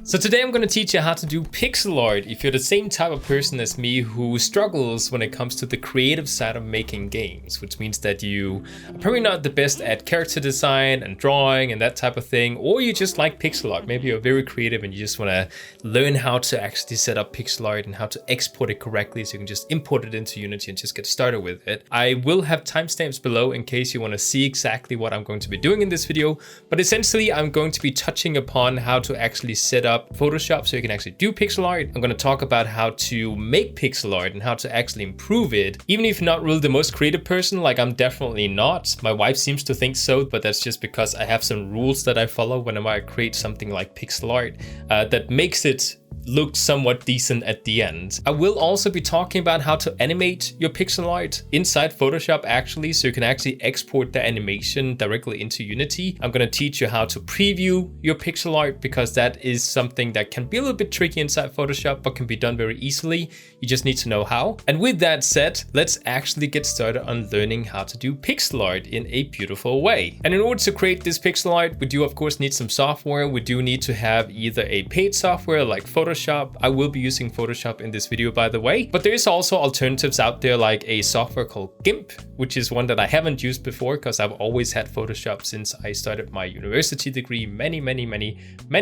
So today I'm going to teach you how to do pixel art if you're the same type of person as me who struggles when it comes to the creative side of making games, which means that you are probably not the best at character design and drawing and that type of thing, or you just like pixel art. Maybe you're very creative and you just want to learn how to actually set up pixel art and how to export it correctly so you can just import it into Unity and just get started with it. I will have timestamps below in case you want to see exactly what I'm going to be doing in this video, but essentially I'm going to be touching upon how to actually set up Photoshop so you can actually do pixel art. I'm going to talk about how to make pixel art and how to actually improve it. Even if you're not really the most creative person, like I'm definitely not. My wife seems to think so, but that's just because I have some rules that I follow whenever I create something like pixel art that makes it look somewhat decent at the end. I will also be talking about how to animate your pixel art inside Photoshop actually, so you can actually export the animation directly into Unity. I'm going to teach you how to preview your pixel art because that is something that can be a little bit tricky inside Photoshop, but can be done very easily. You just need to know how. And with that said, let's actually get started on learning how to do pixel art in a beautiful way. And in order to create this pixel art, we do of course need some software. We do need to have either a paid software like Photoshop. I will be using Photoshop in this video, by the way, but there is also alternatives out there like a software called GIMP, which is one that I haven't used before because I've always had Photoshop since I started my university degree many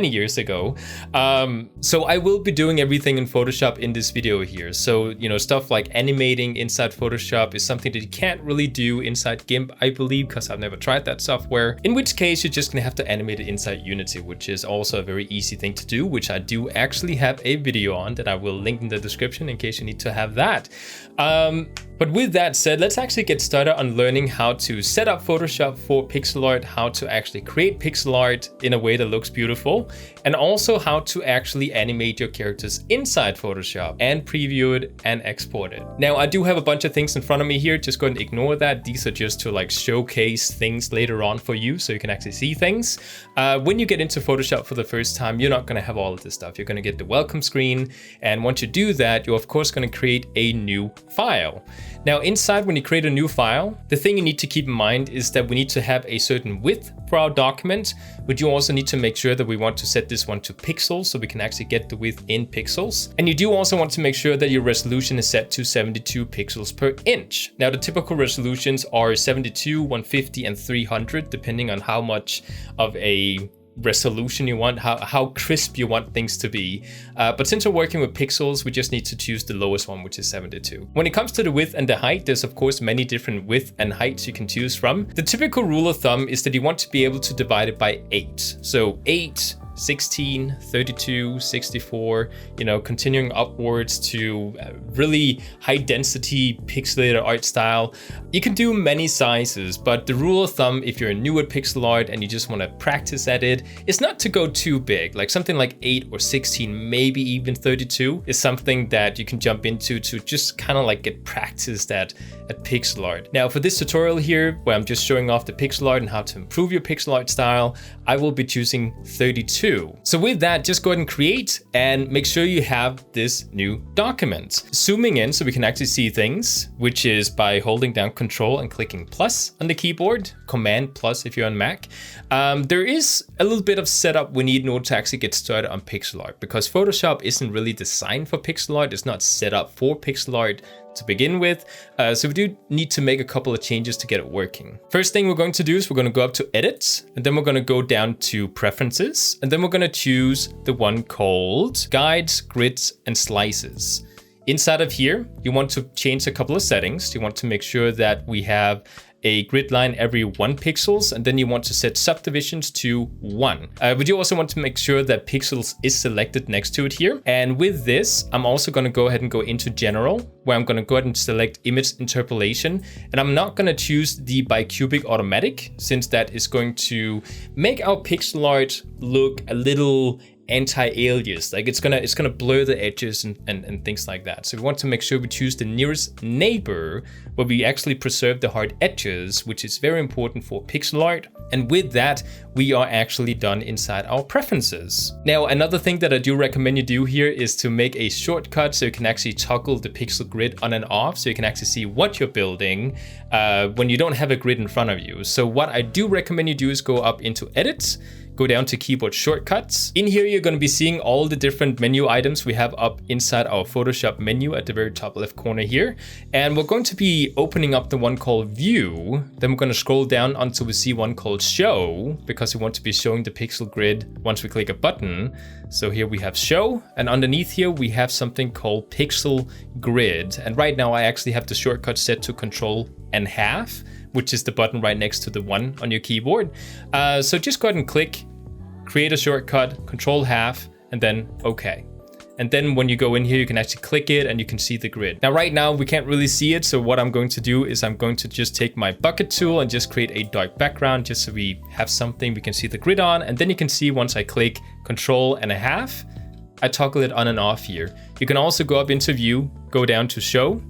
years ago. So I will be doing everything in Photoshop in this video here. So, you know, stuff like animating inside Photoshop is something that you can't really do inside GIMP, I believe, because I've never tried that software, in which case you're just gonna have to animate it inside Unity, which is also a very easy thing to do, which I do actually have a video on that I will link in the description in case you need to have that. But with that said, let's actually get started on learning how to set up Photoshop for pixel art, how to actually create pixel art in a way that looks beautiful, and also how to actually animate your characters inside Photoshop and preview it and export it. Now, I do have a bunch of things in front of me here. Just go ahead and ignore that. These are just to like showcase things later on for you so you can actually see things. When you get into Photoshop for the first time, you're not going to have all of this stuff. You're going to get the welcome screen. And once you do that, you're of course going to create a new file. Now inside, when you create a new file, the thing you need to keep in mind is that we need to have a certain width for our document, but you also need to make sure that we want to set this one to pixels so we can actually get the width in pixels. And you do also want to make sure that your resolution is set to 72 pixels per inch. Now the typical resolutions are 72, 150 and 300 depending on how much of a resolution you want, how crisp you want things to be. But since we're working with pixels, we just need to choose the lowest one, which is 72. When it comes to the width and the height, there's of course many different width and heights you can choose from. The typical rule of thumb is that you want to be able to divide it by 8. So 8, 16, 32, 64, you know, continuing upwards to really high density pixelated art style. You can do many sizes, but the rule of thumb, if you're new at pixel art and you just want to practice at it, is not to go too big. Like something like 8 or 16, maybe even 32 is something that you can jump into to just kind of like get practiced at pixel art. Now for this tutorial here, where I'm just showing off the pixel art and how to improve your pixel art style, I will be choosing 32. So with that, just go ahead and create and make sure you have this new document. Zooming in so we can actually see things, which is by holding down Control and clicking plus on the keyboard, Command plus if you're on Mac. There is a little bit of setup we need in order to actually get started on pixel art because Photoshop isn't really designed for pixel art. It's not set up for pixel art to begin with. So we do need to make a couple of changes to get it working. First thing we're going to do is we're going to go up to Edit, and then we're going to go down to Preferences, and then we're going to choose the one called Guides, Grids, and Slices. Inside of here, you want to change a couple of settings. You want to make sure that we have a grid line every 1 pixels, and then you want to set subdivisions to 1. But you also want to make sure that pixels is selected next to it here. And with this, I'm also going to go ahead and go into General, where I'm going to go ahead and select Image Interpolation. And I'm not going to choose the bicubic automatic, since that is going to make our pixel art look a little anti-alias, like it's gonna blur the edges and things like that. So we want to make sure we choose the nearest neighbor where we actually preserve the hard edges, which is very important for pixel art. And with that, we are actually done inside our preferences. Now, another thing that I do recommend you do here is to make a shortcut so you can actually toggle the pixel grid on and off, so you can actually see what you're building when you don't have a grid in front of you. So what I do recommend you do is go up into Edit, go down to keyboard shortcuts. In here, you're going to be seeing all the different menu items we have up inside our Photoshop menu at the very top left corner here. And we're going to be opening up the one called View. Then we're going to scroll down until we see one called Show, because we want to be showing the pixel grid once we click a button. So here we have Show, and underneath here we have something called Pixel Grid. And right now I actually have the shortcut set to Control and half, which is the button right next to the 1 on your keyboard. So just go ahead and click, create a shortcut, Control half, and then OK. And then when you go in here, you can actually click it and you can see the grid. Now, right now, we can't really see it. So what I'm going to do is I'm going to just take my bucket tool and just create a dark background just so we have something we can see the grid on. And then you can see once I click Control and a half, I toggle it on and off here. You can also go up into View, go down to Show,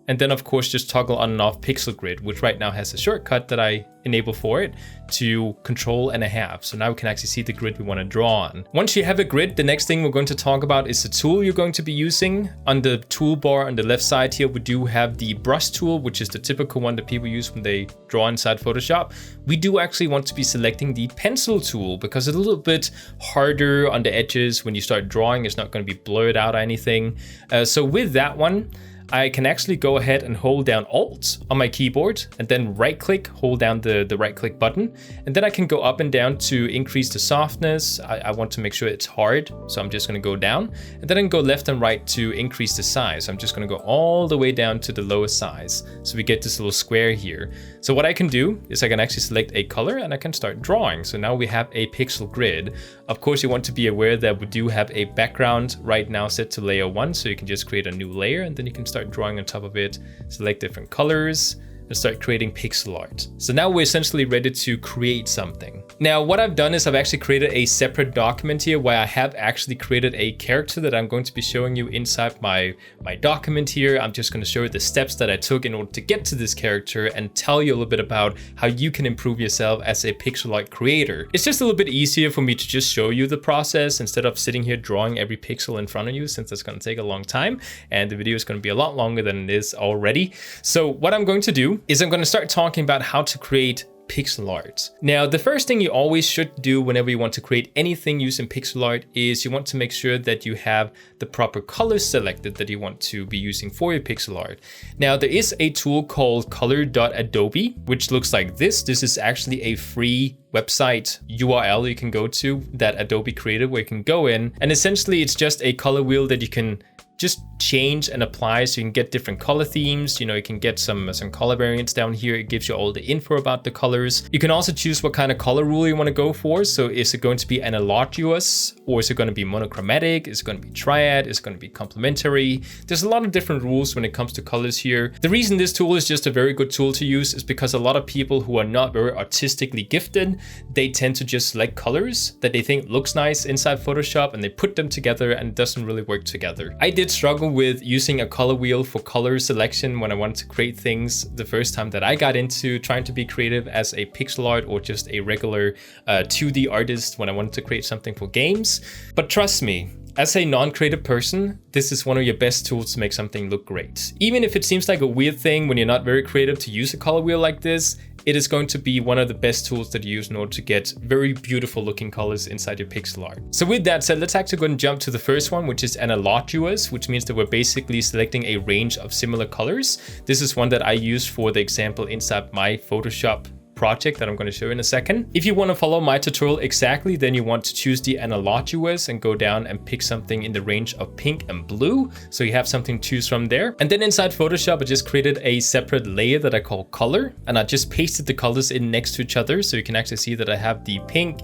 and then of course just toggle on and off Pixel Grid, which right now has a shortcut that I enable for it to Control and a half. So now we can actually see the grid we want to draw on. Once you have a grid, the next thing we're going to talk about is the tool you're going to be using. On the toolbar on the left side here, we do have the brush tool, which is the typical one that people use when they draw inside Photoshop. We do actually want to be selecting the pencil tool because it's a little bit harder on the edges. When you start drawing, it's not going to be blurred out or anything. So with that one, I can actually go ahead and hold down Alt on my keyboard and then right click, hold down the right click button. And then I can go up and down to increase the softness. I want to make sure it's hard. So I'm just going to go down, and then I can go left and right to increase the size. I'm just going to go all the way down to the lowest size. So we get this little square here. So what I can do is I can actually select a color and I can start drawing. So now we have a pixel grid. Of course, you want to be aware that we do have a background right now set to layer 1. So you can just create a new layer and then you can start drawing on top of it, select different colors, and start creating pixel art. So now we're essentially ready to create something. Now, what I've done is I've actually created a separate document here where I have actually created a character that I'm going to be showing you inside my document here. I'm just going to show you the steps that I took in order to get to this character and tell you a little bit about how you can improve yourself as a pixel art creator. It's just a little bit easier for me to just show you the process instead of sitting here drawing every pixel in front of you, since it's going to take a long time and the video is going to be a lot longer than it is already. So what I'm going to do is I'm going to start talking about how to create pixel art. Now, the first thing you always should do whenever you want to create anything using pixel art is you want to make sure that you have the proper colors selected that you want to be using for your pixel art. Now, there is a tool called color.adobe, which looks like this. This is actually a free website URL you can go to that Adobe created, where you can go in, and essentially it's just a color wheel that you can just change and apply, so you can get different color themes. You know, you can get some color variants down here. It gives you all the info about the colors. You can also choose what kind of color rule you want to go for. So is it going to be analogous, or is it going to be monochromatic? Is it going to be triad? Is it going to be complementary? There's a lot of different rules when it comes to colors here. The reason this tool is just a very good tool to use is because a lot of people who are not very artistically gifted, they tend to just select colors that they think looks nice inside Photoshop and they put them together and it doesn't really work together. I did struggle with using a color wheel for color selection when I wanted to create things the first time that I got into trying to be creative as a pixel art or just a regular 2D artist when I wanted to create something for games. But trust me, as a non-creative person, this is one of your best tools to make something look great. Even if it seems like a weird thing when you're not very creative to use a color wheel like this, it is going to be one of the best tools that you use in order to get very beautiful looking colors inside your pixel art. So with that said, let's actually go and jump to the first one, which is analogous, which means that we're basically selecting a range of similar colors. This is one that I use for the example inside my Photoshop project that I'm going to show you in a second. If you want to follow my tutorial exactly, then you want to choose the analogous and go down and pick something in the range of pink and blue. So you have something to choose from there. And then inside Photoshop, I just created a separate layer that I call color, and I just pasted the colors in next to each other. So you can actually see that I have the pink,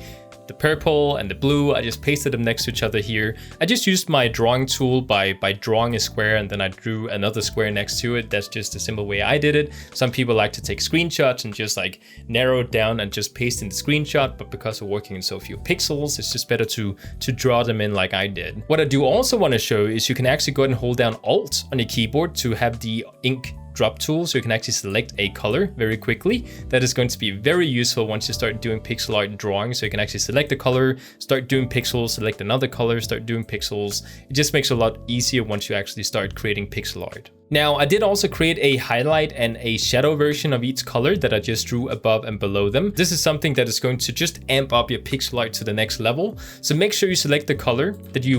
the purple, and the blue. I just pasted them next to each other here. I just used my drawing tool by drawing a square, and then I drew another square next to it. That's just a simple way I did it. Some people like to take screenshots and just like narrow it down and just paste in the screenshot, but because we're working in so few pixels, it's just better to draw them in like I did. What I do also want to show is you can actually go ahead and hold down Alt on your keyboard to have the ink drop tool, so you can actually select a color very quickly. That is going to be very useful once you start doing pixel art drawing. So you can actually select a color, start doing pixels, select another color, start doing pixels. It just makes it a lot easier once you actually start creating pixel art. Now, I did also create a highlight and a shadow version of each color that I just drew above and below them. This is something that is going to just amp up your pixel art to the next level. So make sure you select the color that you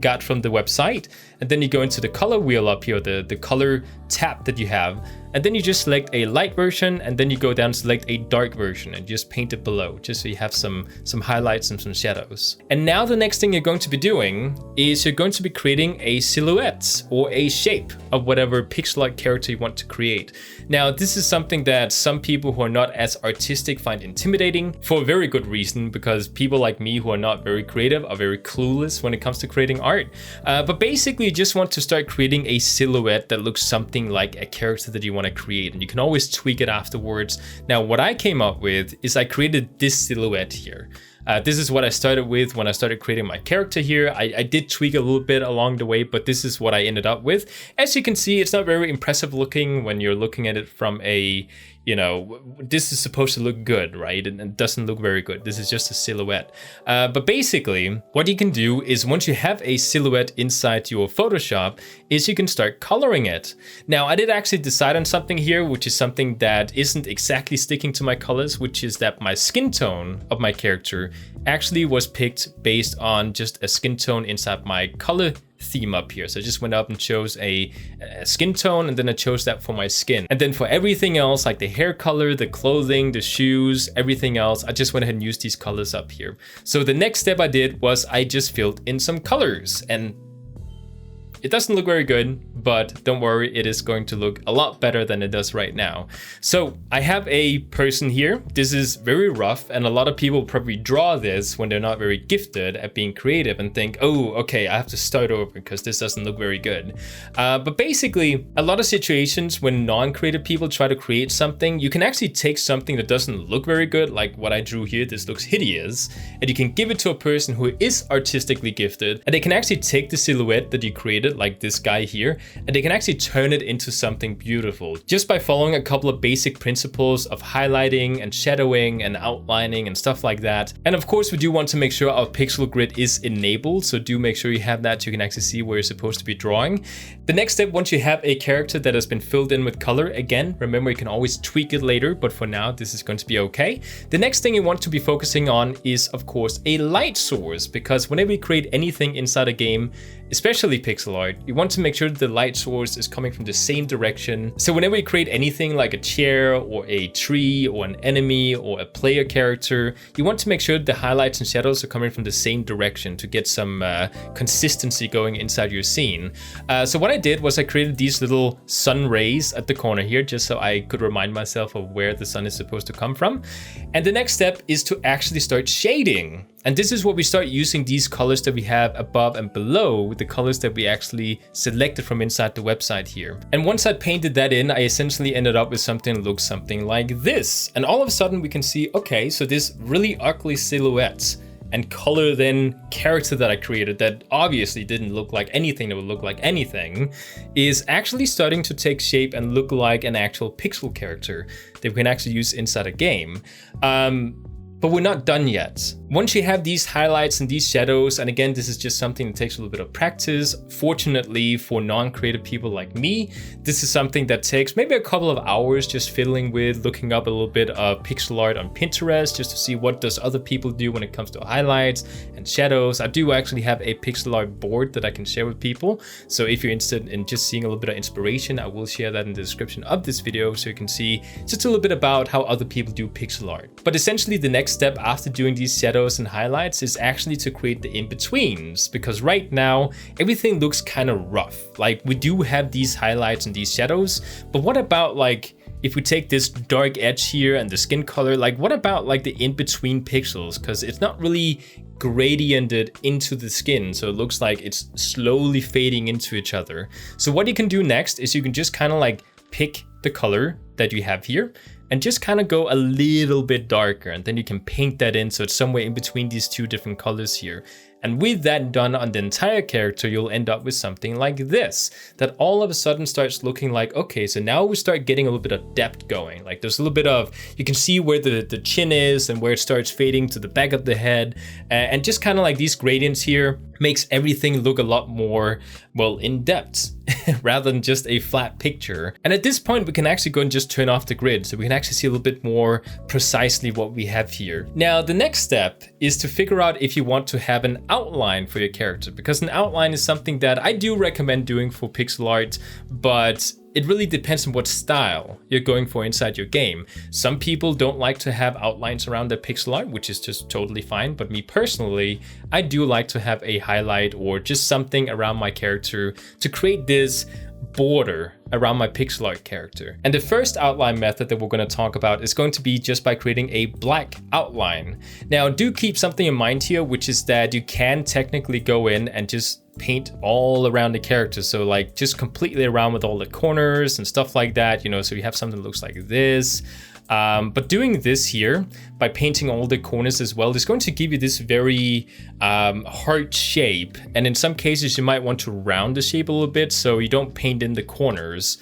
got from the website, and then you go into the color wheel up here, the color tab that you have, and then you just select a light version, and then you go down and select a dark version and just paint it below, just so you have some highlights and some shadows. And now the next thing you're going to be doing is you're going to be creating a silhouette or a shape of whatever pixel art character you want to create. Now, this is something that some people who are not as artistic find intimidating, for a very good reason, because people like me who are not very creative are very clueless when it comes to creating art. But basically, you just want to start creating a silhouette that looks something like a character that you want to create, and you can always tweak it afterwards. Now, what I came up with is I created this silhouette here. This is what I started with when I started creating my character here. I did tweak a little bit along the way, but this is what I ended up with. As you can see, it's not very impressive looking when you're looking at it from a, you know, this is supposed to look good, right? And it doesn't look very good. This is just a silhouette. But basically, what you can do is once you have a silhouette inside your Photoshop, is you can start coloring it. Now, I did actually decide on something here, which is something that isn't exactly sticking to my colors, which is that my skin tone of my character actually was picked based on just a skin tone inside my color theme up here. So I just went up and chose a skin tone, and then I chose that for my skin. And then for everything else, like the hair color, the clothing, the shoes, everything else, I just went ahead and used these colors up here. So the next step I did was I just filled in some colors, and it doesn't look very good, but don't worry, it is going to look a lot better than it does right now. So I have a person here. This is very rough, and a lot of people probably draw this when they're not very gifted at being creative and think, oh, okay, I have to start over because this doesn't look very good. But basically, a lot of situations when non-creative people try to create something, you can actually take something that doesn't look very good, like what I drew here, this looks hideous, and you can give it to a person who is artistically gifted, and they can actually take the silhouette that you created, like this guy here, and they can actually turn it into something beautiful just by following a couple of basic principles of highlighting and shadowing and outlining and stuff like that. And of course, we do want to make sure our pixel grid is enabled, so do make sure you have that so you can actually see where you're supposed to be drawing. The next step, once you have a character that has been filled in with color, again, remember you can always tweak it later, but for now this is going to be okay. The next thing you want to be focusing on is, of course, a light source, because whenever you create anything inside a game, especially pixel art, you want to make sure that the light source is coming from the same direction. So whenever you create anything like a chair or a tree or an enemy or a player character, you want to make sure the highlights and shadows are coming from the same direction to get some consistency going inside your scene. So what I did was I created these little sun rays at the corner here, just so I could remind myself of where the sun is supposed to come from. And the next step is to actually start shading. And this is where we start using these colors that we have above and below, the colors that we actually selected from inside the website here. And once I painted that in, I essentially ended up with something that looks something like this. And all of a sudden we can see, okay, so this really ugly silhouette and color then character that I created that obviously didn't look like anything that would look like anything is actually starting to take shape and look like an actual pixel character that we can actually use inside a game. But we're not done yet. Once you have these highlights and these shadows, and again, this is just something that takes a little bit of practice. Fortunately for non-creative people like me, this is something that takes maybe a couple of hours just fiddling with, looking up a little bit of pixel art on Pinterest just to see what does other people do when it comes to highlights and shadows. I do actually have a pixel art board that I can share with people. So if you're interested in just seeing a little bit of inspiration, I will share that in the description of this video so you can see just a little bit about how other people do pixel art. But essentially the next step after doing these shadows and highlights is actually to create the in-betweens, because right now everything looks kind of rough. Like we do have these highlights and these shadows, but what about like if we take this dark edge here and the skin color, like what about like the in-between pixels? Because it's not really gradiented into the skin, so it looks like it's slowly fading into each other. So what you can do next is you can just kind of like pick the color that you have here and just kind of go a little bit darker, and then you can paint that in so it's somewhere in between these two different colors here. And with that done on the entire character, you'll end up with something like this, that all of a sudden starts looking like, okay, so now we start getting a little bit of depth going. Like there's a little bit of, you can see where the chin is and where it starts fading to the back of the head. And just kind of like these gradients here makes everything look a lot more, well, in depth rather than just a flat picture. And at this point, we can actually go and just turn off the grid so we can actually see a little bit more precisely what we have here. Now, the next step is to figure out if you want to have an outline for your character, because an outline is something that I do recommend doing for pixel art, but it really depends on what style you're going for inside your game. Some people don't like to have outlines around their pixel art, which is just totally fine. But me personally, I do like to have a highlight or just something around my character to create this border around my pixel art character. And the first outline method that we're going to talk about is going to be just by creating a black outline. Now, do keep something in mind here, which is that you can technically go in and just paint all around the character. So like just completely around with all the corners and stuff like that, you know, so you have something that looks like this. But doing this here by painting all the corners as well is going to give you this very hard shape. And in some cases, you might want to round the shape a little bit so you don't paint in the corners,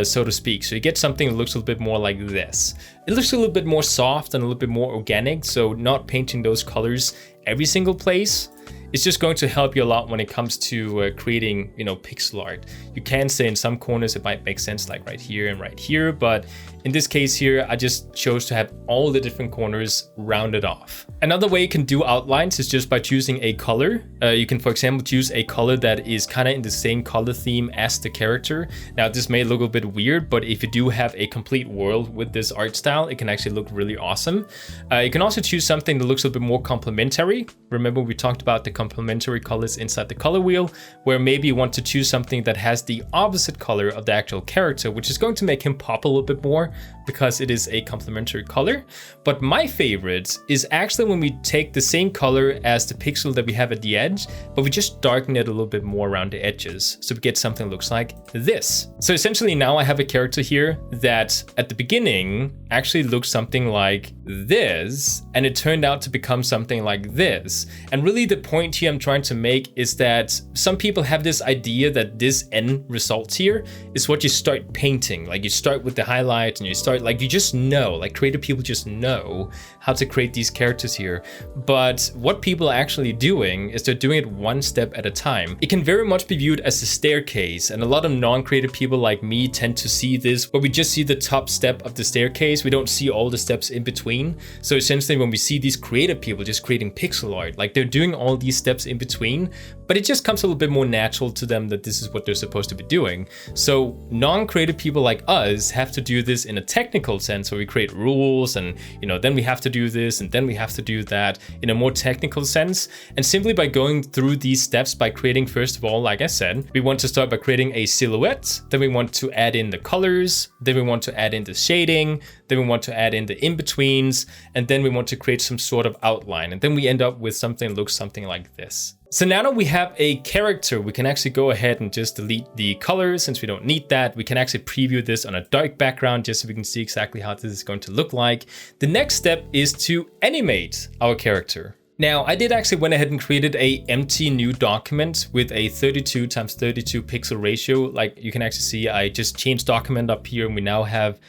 so to speak. So you get something that looks a little bit more like this. It looks a little bit more soft and a little bit more organic. So not painting those colors every single place. It's just going to help you a lot when it comes to creating, you know, pixel art. You can say in some corners it might make sense, like right here and right here, but in this case here, I just chose to have all the different corners rounded off. Another way you can do outlines is just by choosing a color. You can, for example, choose a color that is kind of in the same color theme as the character. Now, this may look a bit weird, but if you do have a complete world with this art style, it can actually look really awesome. You can also choose something that looks a bit more complementary. Remember, we talked about the complementary colors inside the color wheel, where maybe you want to choose something that has the opposite color of the actual character, which is going to make him pop a little bit more because it is a complementary color. But my favorite is actually when we take the same color as the pixel that we have at the edge, but we just darken it a little bit more around the edges. So we get something that looks like this. So essentially now I have a character here that at the beginning actually looks something like this, and it turned out to become something like this. And really the point here I'm trying to make is that some people have this idea that this end result here is what you start painting. Like you start with the highlight and you start, like, you just know, like creative people just know how to create these characters here. But what people are actually doing is they're doing it one step at a time. It can very much be viewed as a staircase, and a lot of non-creative people like me tend to see this where we just see the top step of the staircase. We don't see all the steps in between. So essentially when we see these creative people just creating pixel art, like they're doing all these steps in between, but it just comes a little bit more natural to them that this is what they're supposed to be doing. So non-creative people like us have to do this in a technical sense, where we create rules and, you know, then we have to do this and then we have to do that in a more technical sense. And simply by going through these steps, by creating, first of all, like I said, we want to start by creating a silhouette, then we want to add in the colors, then we want to add in the shading, then we want to add in the in-betweens, and then we want to create some sort of outline. And then we end up with something that looks something like this. So now that we have a character, we can actually go ahead and just delete the colors since we don't need that. We can actually preview this on a dark background just so we can see exactly how this is going to look like. The next step is to animate our character. Now, I did actually went ahead and created a empty new document with a 32 × 32 pixel ratio. Like you can actually see, I just changed document up here and we now have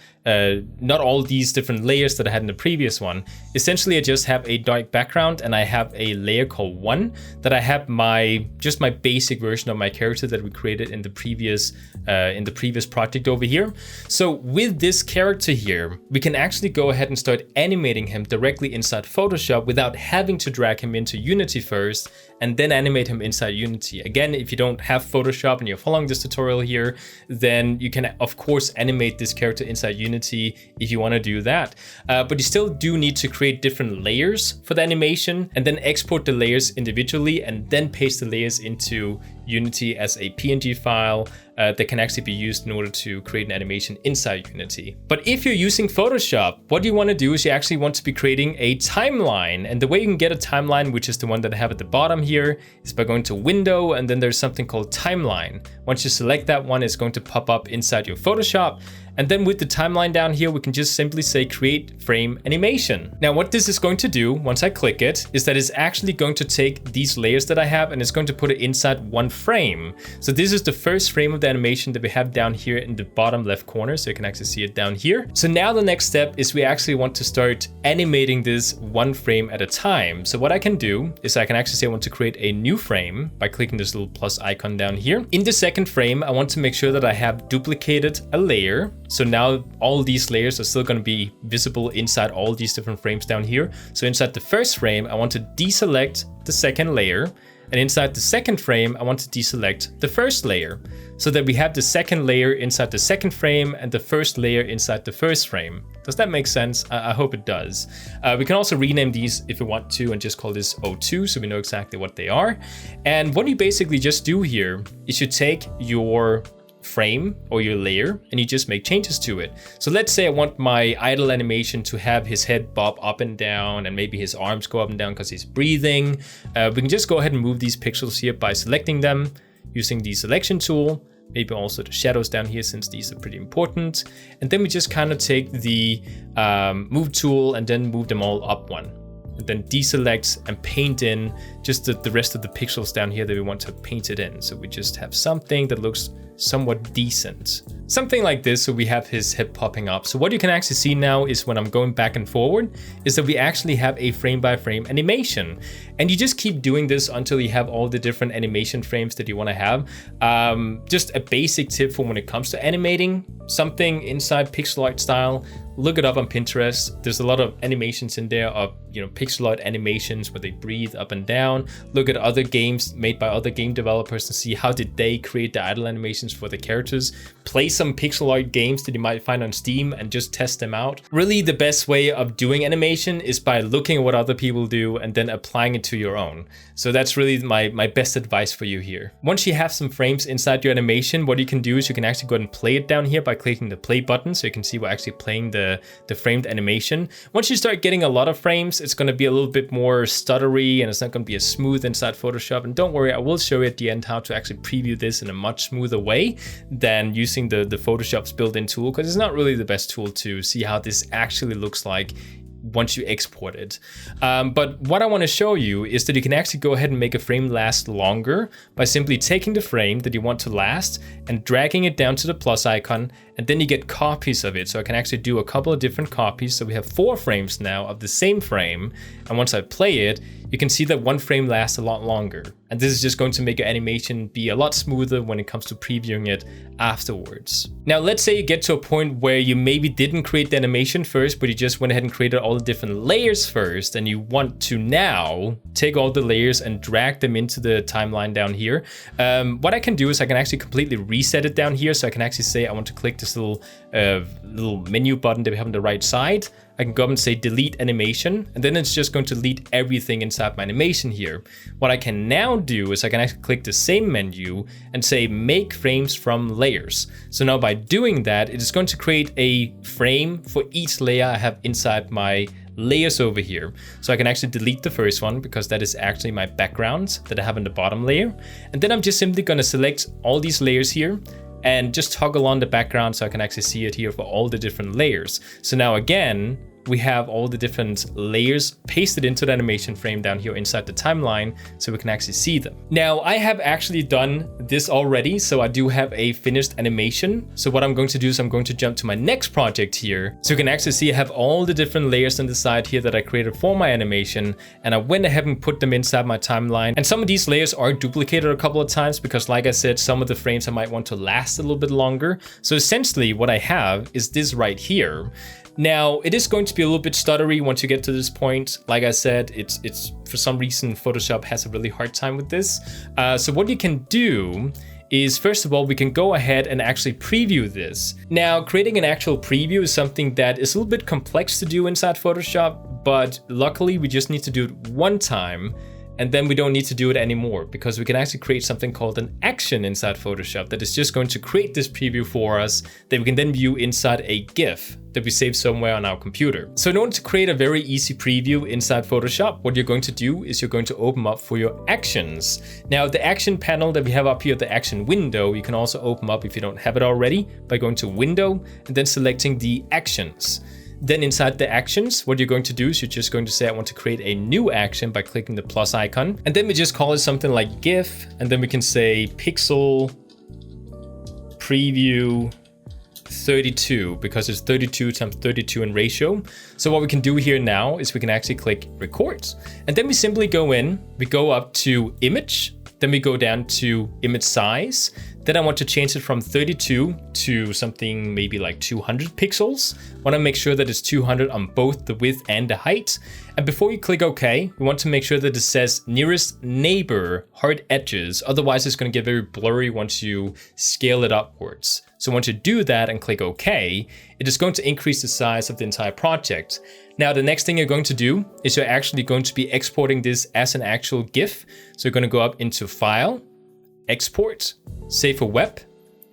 not all these different layers that I had in the previous one. Essentially, I just have a dark background and I have a layer called 1 that I have just my basic version of my character that we created in the previous project over here. So with this character here, we can actually go ahead and start animating him directly inside Photoshop without having to drag him into Unity first and then animate him inside Unity. Again, if you don't have Photoshop and you're following this tutorial here, then you can of course animate this character inside Unity if you want to do that. But you still do need to create different layers for the animation and then export the layers individually and then paste the layers into Unity as a PNG file that can actually be used in order to create an animation inside Unity. But if you're using Photoshop, what you want to do is you actually want to be creating a timeline. And the way you can get a timeline, which is the one that I have at the bottom here, is by going to Window, and then there's something called Timeline. Once you select that one, it's going to pop up inside your Photoshop. And then with the timeline down here, we can just simply say create frame animation. Now what this is going to do once I click it is that it's actually going to take these layers that I have and it's going to put it inside one frame. So this is the first frame of the animation that we have down here in the bottom left corner. So you can actually see it down here. So now the next step is we actually want to start animating this one frame at a time. So what I can do is I can actually say I want to create a new frame by clicking this little plus icon down here. In the second frame, I want to make sure that I have duplicated a layer. So now all these layers are still going to be visible inside all these different frames down here. So inside the first frame, I want to deselect the second layer. And inside the second frame, I want to deselect the first layer so that we have the second layer inside the second frame and the first layer inside the first frame. Does that make sense? I hope it does. We can also rename these if we want to and just call this O2 so we know exactly what they are. And what you basically just do here is you take your frame or your layer and you just make changes to it. So let's say I want my idle animation to have his head bob up and down and maybe his arms go up and down because he's breathing. We can just go ahead and move these pixels here by selecting them using the selection tool, maybe also the shadows down here since these are pretty important. And then we just kind of take the move tool and then move them all up one. And then deselect and paint in just the rest of the pixels down here that we want to paint it in. So we just have something that looks somewhat decent. Something like this, so we have his head popping up. So what you can actually see now is when I'm going back and forward, is that we actually have a frame by frame animation. And you just keep doing this until you have all the different animation frames that you want to have. Just a basic tip for when it comes to animating something inside pixel art style, look it up on Pinterest. There's a lot of animations in there of, pixel art animations where they breathe up and down. Look at other games made by other game developers and see how did they create the idle animations for the characters. Play some pixel art games that you might find on Steam and just test them out. Really, the best way of doing animation is by looking at what other people do and then applying it to your own. So that's really my best advice for you here. Once you have some frames inside your animation, what you can do is you can actually go ahead and play it down here by clicking the play button. So you can see we're actually playing the framed animation. Once you start getting a lot of frames, it's going to be a little bit more stuttery and it's not going to be as smooth inside Photoshop. And don't worry, I will show you at the end how to actually preview this in a much smoother way than using the Photoshop's built-in tool, because it's not really the best tool to see how this actually looks like once you export it. But what I want to show you is that you can actually go ahead and make a frame last longer by simply taking the frame that you want to last and dragging it down to the plus icon, and then you get copies of it. So I can actually do a couple of different copies. So we have 4 frames now of the same frame. And once I play it, you can see that one frame lasts a lot longer. And this is just going to make your animation be a lot smoother when it comes to previewing it afterwards. Now, let's say you get to a point where you maybe didn't create the animation first, but you just went ahead and created all the different layers first, and you want to now take all the layers and drag them into the timeline down here. What I can do is I can actually completely reset it down here. So I can actually say I want to click this little menu button that we have on the right side. I can go up and say delete animation, and then it's just going to delete everything inside my animation here. What I can now do is I can actually click the same menu and say make frames from layers. So now by doing that, it is going to create a frame for each layer I have inside my layers over here. So I can actually delete the first one because that is actually my background that I have in the bottom layer. And then I'm just simply going to select all these layers here and just toggle on the background so I can actually see it here for all the different layers. So now again, we have all the different layers pasted into the animation frame down here inside the timeline so we can actually see them. Now, I have actually done this already, so I do have a finished animation. So what I'm going to do is I'm going to jump to my next project here. So you can actually see I have all the different layers on the side here that I created for my animation, and I went ahead and put them inside my timeline. And some of these layers are duplicated a couple of times because, like I said, some of the frames I might want to last a little bit longer. So essentially what I have is this right here. Now, it is going to be a little bit stuttery once you get to this point. Like I said, it's for some reason, Photoshop has a really hard time with this. So what you can do is, first of all, we can go ahead and actually preview this. Now, creating an actual preview is something that is a little bit complex to do inside Photoshop, but luckily we just need to do it one time. And then we don't need to do it anymore because we can actually create something called an action inside Photoshop that is just going to create this preview for us that we can then view inside a GIF that we save somewhere on our computer. So in order to create a very easy preview inside Photoshop, what you're going to do is you're going to open up for your actions. Now the action panel that we have up here, the action window, you can also open up if you don't have it already by going to window and then selecting the actions. Then inside the actions, what you're going to do is you're just going to say, I want to create a new action by clicking the plus icon. And then we just call it something like GIF. And then we can say pixel preview 32 because it's 32 times 32 in ratio. So what we can do here now is we can actually click record. And then we simply go in, we go up to image, then we go down to image size. Then I want to change it from 32 to something maybe like 200 pixels. I want to make sure that it's 200 on both the width and the height. And before you click OK, we want to make sure that it says nearest neighbor hard edges. Otherwise, it's going to get very blurry once you scale it upwards. So once you do that and click OK, it is going to increase the size of the entire project. Now, the next thing you're going to do is you're actually going to be exporting this as an actual GIF. So you're going to go up into File, Export, Save for Web.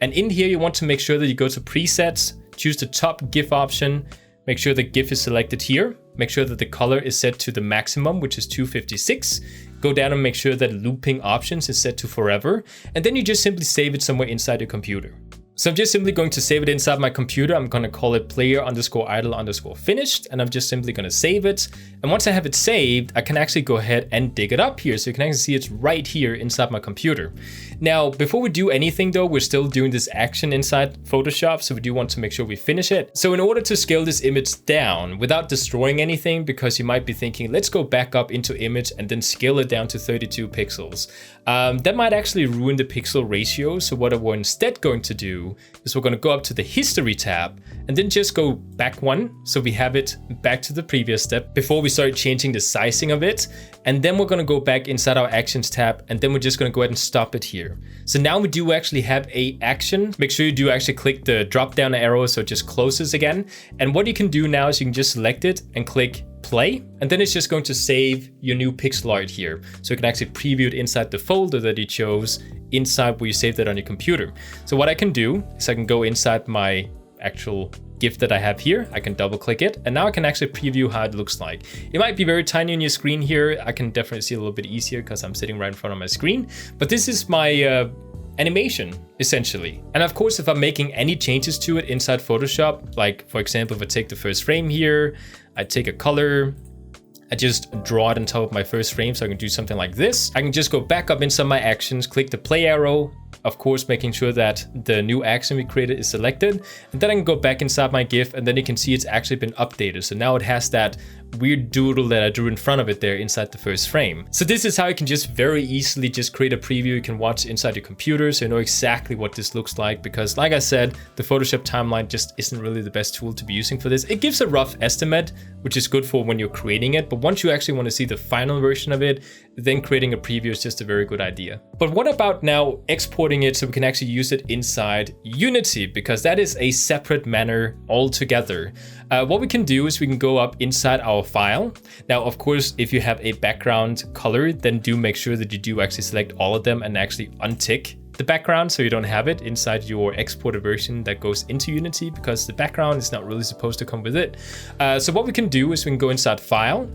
And in here, you want to make sure that you go to Presets, choose the top GIF option, make sure the GIF is selected here, make sure that the color is set to the maximum, which is 256. Go down and make sure that looping options is set to forever. And then you just simply save it somewhere inside your computer. So I'm just simply going to save it inside my computer. I'm going to call it player_idle_finished, and I'm just simply going to save it. And once I have it saved, I can actually go ahead and dig it up here. So you can actually see it's right here inside my computer. Now, before we do anything though, we're still doing this action inside Photoshop. So we do want to make sure we finish it. So in order to scale this image down without destroying anything, because you might be thinking, let's go back up into image and then scale it down to 32 pixels. That might actually ruin the pixel ratio. So what we're instead going to do is we're going to go up to the history tab and then just go back one. So we have it back to the previous step before we start changing the sizing of it. And then we're going to go back inside our actions tab. And then we're just going to go ahead and stop it here. So now we do actually have a action. Make sure you do actually click the drop down arrow so it just closes again. And what you can do now is you can just select it and click play, and then it's just going to save your new pixel art here. So you can actually preview it inside the folder that you chose inside where you saved it on your computer. So what I can do is I can go inside my actual GIF that I have here. I can double click it, and now I can actually preview how it looks like. It might be very tiny on your screen here. I can definitely see a little bit easier because I'm sitting right in front of my screen, but this is my animation essentially. And of course, if I'm making any changes to it inside Photoshop, like for example, if I take the first frame here, I take a color, I just draw it on top of my first frame, so I can do something like this. I can just go back up inside my actions, click the play arrow, of course, making sure that the new action we created is selected. And then I can go back inside my GIF, and then you can see it's actually been updated. So now it has that weird doodle that I drew in front of it there inside the first frame. So this is how you can just very easily just create a preview you can watch inside your computer, so you know exactly what this looks like. Because like I said, the Photoshop timeline just isn't really the best tool to be using for this. It gives a rough estimate, which is good for when you're creating it. But once you actually want to see the final version of it, then creating a preview is just a very good idea. But what about now exporting it so we can actually use it inside Unity? Because that is a separate manner altogether. What we can do is we can go up inside our file. Now, of course, if you have a background color, then do make sure that you do actually select all of them and actually untick the background so you don't have it inside your exported version that goes into Unity, because the background is not really supposed to come with it. So what we can do is we can go inside File,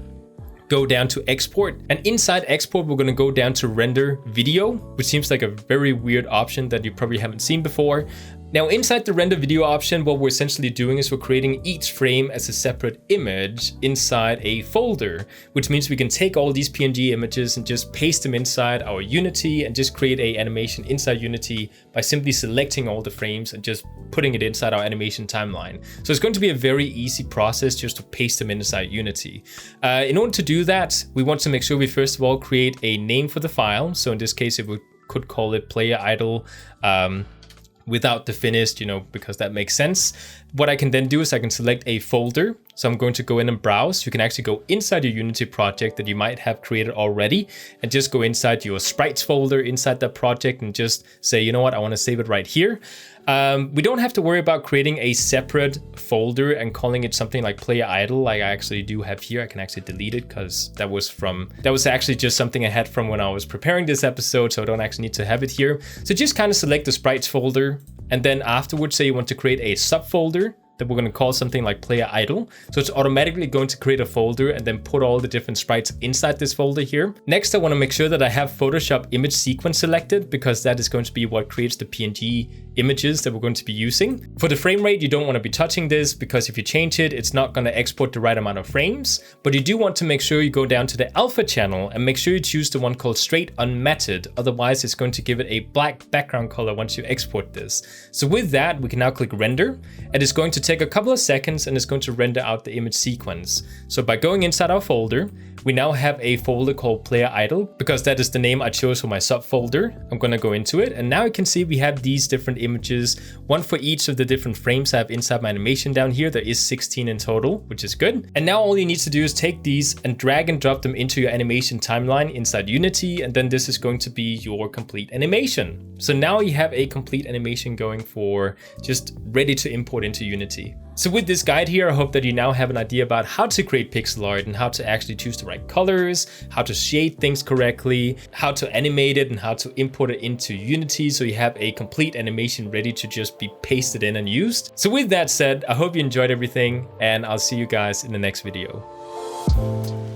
go down to Export, and inside Export, we're going to go down to Render Video, which seems like a very weird option that you probably haven't seen before. Now, inside the render video option, what we're essentially doing is we're creating each frame as a separate image inside a folder, which means we can take all these PNG images and just paste them inside our Unity and just create an animation inside Unity by simply selecting all the frames and just putting it inside our animation timeline. So it's going to be a very easy process just to paste them inside Unity. In order to do that, we want to make sure we first of all create a name for the file. So in this case, we could call it Player Idle without the finished, because that makes sense. What I can then do is I can select a folder. So I'm going to go in and browse. You can actually go inside your Unity project that you might have created already and just go inside your sprites folder inside that project and just say, you know what, I want to save it right here. We don't have to worry about creating a separate folder and calling it something like Player Idle like I actually do have here. I can actually delete it because that was actually just something I had from when I was preparing this episode, so I don't actually need to have it here. So just kind of select the sprites folder, and then afterwards say you want to create a subfolder that we're going to call something like player idle. So it's automatically going to create a folder and then put all the different sprites inside this folder here. Next, I want to make sure that I have Photoshop image sequence selected, because that is going to be what creates the PNG images that we're going to be using. For the frame rate, you don't want to be touching this, because if you change it, it's not going to export the right amount of frames. But you do want to make sure you go down to the alpha channel and make sure you choose the one called straight unmatted. Otherwise, it's going to give it a black background color once you export this. So with that, we can now click render, and it's going to take a couple of seconds and it's going to render out the image sequence. So by going inside our folder, we now have a folder called player idle, because that is the name I chose for my subfolder. I'm going to go into it, and now you can see we have these different images, one for each of the different frames I have inside my animation down here. There is 16 in total, which is good. And now all you need to do is take these and drag and drop them into your animation timeline inside Unity, and then this is going to be your complete animation. So now you have a complete animation going for just ready to import into Unity. So with this guide here, I hope that you now have an idea about how to create pixel art and how to actually choose the right colors, how to shade things correctly, how to animate it, and how to import it into Unity so you have a complete animation ready to just be pasted in and used. So with that said, I hope you enjoyed everything, and I'll see you guys in the next video.